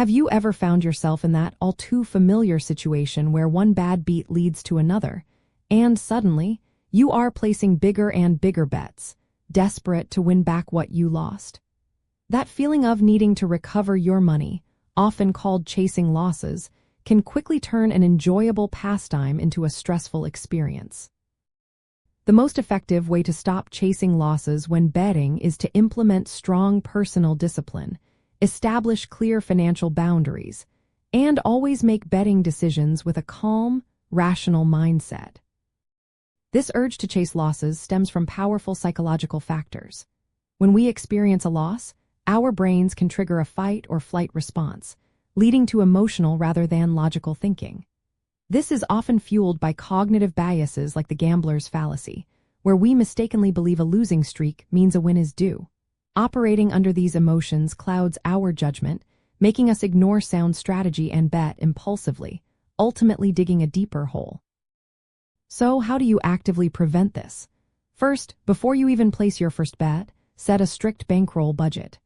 Have you ever found yourself in that all too familiar situation where one bad beat leads to another, and suddenly, you are placing bigger and bigger bets, desperate to win back what you lost? That feeling of needing to recover your money, often called chasing losses, can quickly turn an enjoyable pastime into a stressful experience. The most effective way to stop chasing losses when betting is to implement strong personal discipline, establish clear financial boundaries, and always make betting decisions with a calm, rational mindset. This urge to chase losses stems from powerful psychological factors. When we experience a loss, our brains can trigger a fight or flight response, leading to emotional rather than logical thinking. This is often fueled by cognitive biases like the gambler's fallacy, where we mistakenly believe a losing streak means a win is due. Operating under these emotions clouds our judgment, making us ignore sound strategy and bet impulsively, ultimately digging a deeper hole. So, how do you actively prevent this? First, before you even place your first bet, set a strict bankroll budget.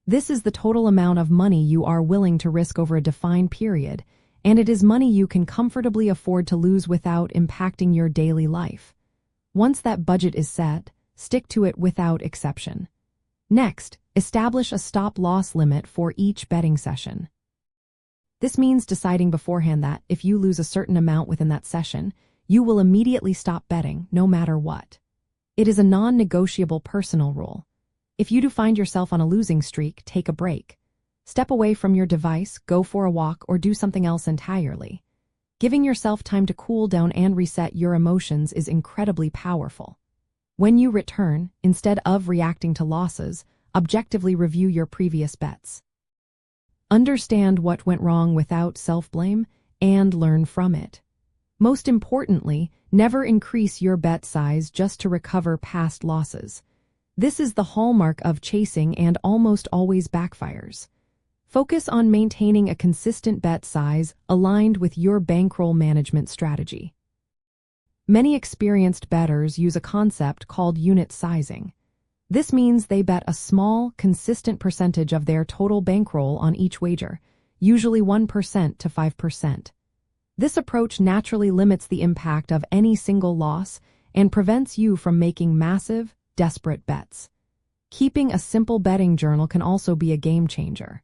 This is the total amount of money you are willing to risk over a defined period, and it is money you can comfortably afford to lose without impacting your daily life. Once that budget is set, stick to it without exception. Next, establish a stop-loss limit for each betting session. This means deciding beforehand that if you lose a certain amount within that session, you will immediately stop betting, no matter what. It is a non-negotiable personal rule. If you do find yourself on a losing streak, take a break. Step away from your device, go for a walk, or do something else entirely. Giving yourself time to cool down and reset your emotions is incredibly powerful. When you return, instead of reacting to losses, objectively review your previous bets. Understand what went wrong without self-blame, and learn from it. Most importantly, never increase your bet size just to recover past losses. This is the hallmark of chasing and almost always backfires. Focus on maintaining a consistent bet size aligned with your bankroll management strategy. Many experienced bettors use a concept called unit sizing. This means they bet a small, consistent percentage of their total bankroll on each wager, usually 1% to 5%. This approach naturally limits the impact of any single loss and prevents you from making massive, desperate bets. Keeping a simple betting journal can also be a game changer.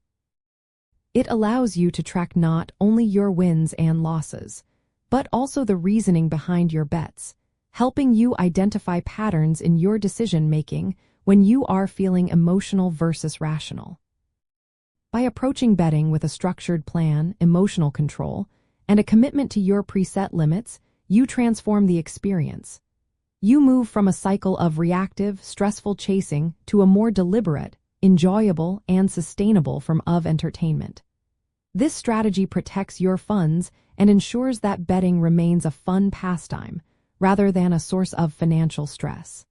It allows you to track not only your wins and losses, but also the reasoning behind your bets, helping you identify patterns in your decision-making when you are feeling emotional versus rational. By approaching betting with a structured plan, emotional control, and a commitment to your preset limits, you transform the experience. You move from a cycle of reactive, stressful chasing to a more deliberate, enjoyable, and sustainable form of entertainment. This strategy protects your funds and ensures that betting remains a fun pastime, rather than a source of financial stress.